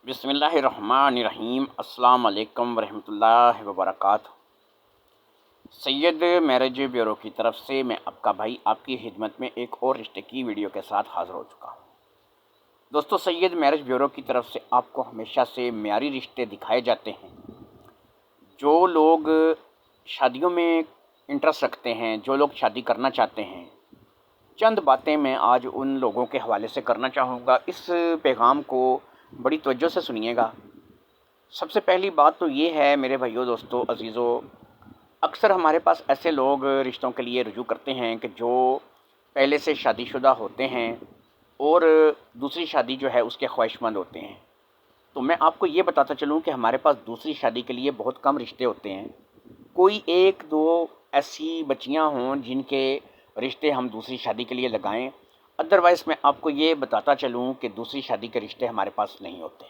बिस्मिल्लाहिर्रहमानिर्रहीम। अस्सलाम वालेकुम वरहमतुल्लाहि वबरकातुह। सैयद मैरिज ब्यूरो की तरफ से मैं आपका भाई आपकी खिदमत में एक और रिश्ते की वीडियो के साथ हाज़िर हो चुका हूँ। दोस्तों, सैयद मैरिज ब्यूरो की तरफ से आपको हमेशा से म्यारी रिश्ते दिखाए जाते हैं। जो लोग शादियों में इंटरेस्ट रखते हैं, जो लोग शादी करना चाहते हैं, चंद बातें मैं आज उन लोगों के हवाले से करना चाहूँगा। इस पैगाम को बड़ी तवज्जो से सुनिएगा। सबसे पहली बात तो ये है मेरे भाइयों, दोस्तों, अजीज़ों, अक्सर हमारे पास ऐसे लोग रिश्तों के लिए रुजू करते हैं कि जो पहले से शादीशुदा होते हैं और दूसरी शादी जो है उसके ख्वाहिशमंद होते हैं। तो मैं आपको ये बताता चलूँ कि हमारे पास दूसरी शादी के लिए बहुत कम रिश्ते होते हैं। कोई एक दो ऐसी बच्चियाँ हों जिनके रिश्ते हम दूसरी शादी के लिए लगाएं। अदरवाइज़ मैं आपको ये बताता चलूँ कि दूसरी शादी के रिश्ते हमारे पास नहीं होते।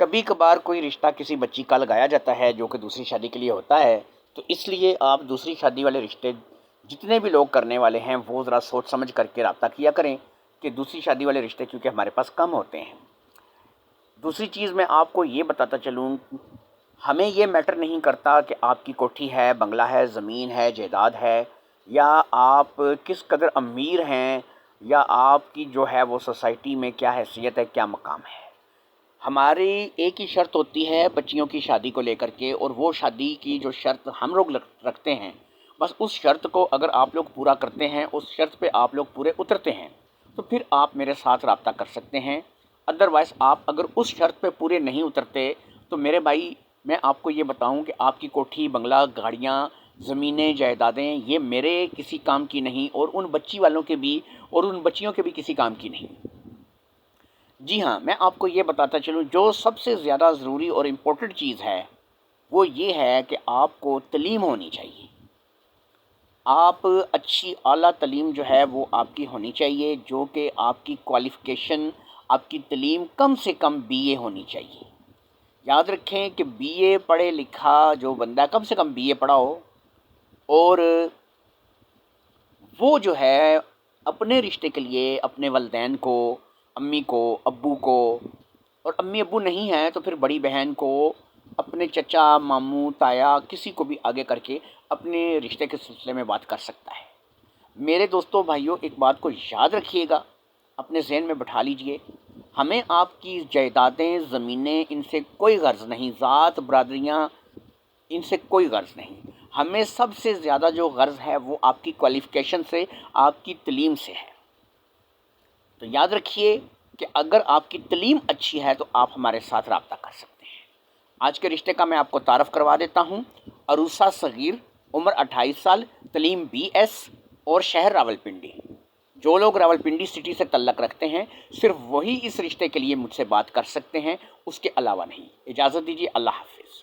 कभी कभार कोई रिश्ता किसी बच्ची का लगाया जाता है जो कि दूसरी शादी के लिए होता है। तो इसलिए आप दूसरी शादी वाले रिश्ते जितने भी लोग करने वाले हैं वो ज़रा सोच समझ करके रब्ता किया करें कि दूसरी शादी वाले रिश्ते क्योंकि हमारे पास कम होते हैं। दूसरी चीज़ मैं आपको ये बताता चलूँ, हमें ये मैटर नहीं करता कि आपकी कोठी है, बंगला है, ज़मीन है, जायदाद है, या आप किस कदर अमीर हैं, या आपकी जो है वो सोसाइटी में क्या हैसियत है, क्या मकाम है। हमारी एक ही शर्त होती है बच्चियों की शादी को लेकर के, और वो शादी की जो शर्त हम लोग रखते हैं, बस उस शर्त को अगर आप लोग पूरा करते हैं, उस शर्त पे आप लोग पूरे उतरते हैं, तो फिर आप मेरे साथ रब्ता कर सकते हैं। अदरवाइज़ आप अगर उस शर्त पे पूरे नहीं उतरते तो मेरे भाई, मैं आपको ये बताऊं कि आपकी कोठी, बंगला, गाड़ियाँ, ज़मीनें, जायदादें ये मेरे किसी काम की नहीं, और उन बच्ची वालों के भी और उन बच्चियों के भी किसी काम की नहीं। जी हाँ, मैं आपको ये बताता चलूँ, जो सबसे ज़्यादा ज़रूरी और इम्पोर्टेंट चीज़ है वो ये है कि आपको तलीम होनी चाहिए। आप अच्छी आला तलीम जो है वो आपकी होनी चाहिए, जो कि आपकी क्वालिफ़िकेशन, आपकी तलीम कम से कम बीए होनी चाहिए। याद रखें कि बीए पढ़े लिखा जो बंदा, कम से कम बीए पढ़ा हो, और वो जो है अपने रिश्ते के लिए अपने वलदैन को, अम्मी को, अब्बू को, और अम्मी अब्बू नहीं हैं तो फिर बड़ी बहन को, अपने चचा, मामू, ताया, किसी को भी आगे करके अपने रिश्ते के सिलसिले में बात कर सकता है। मेरे दोस्तों, भाइयों, एक बात को याद रखिएगा, अपने जहन में बैठा लीजिए, हमें आपकी जायदादें, ज़मीनें, इनसे कोई गर्ज़ नहीं, ज़ात, बरादरियाँ, इनसे कोई गर्ज़ नहीं। हमें सबसे ज़्यादा जो गर्ज़ है वो आपकी क्वालिफ़िकेशन से, आपकी तलीम से है। तो याद रखिए कि अगर आपकी तलीम अच्छी है तो आप हमारे साथ रब्ता कर सकते हैं। आज के रिश्ते का मैं आपको तारफ़ करवा देता हूँ। अरूसा सग़ीर, उम्र 28 साल, तलीम BS, और शहर रावलपिंडी। जो लोग रावलपिंडी सिटी से तल्लक रखते हैं सिर्फ वही इस रिश्ते के लिए मुझसे बात कर सकते हैं, उसके अलावा नहीं। इजाज़त दीजिए। अल्लाह हाफ़िज़।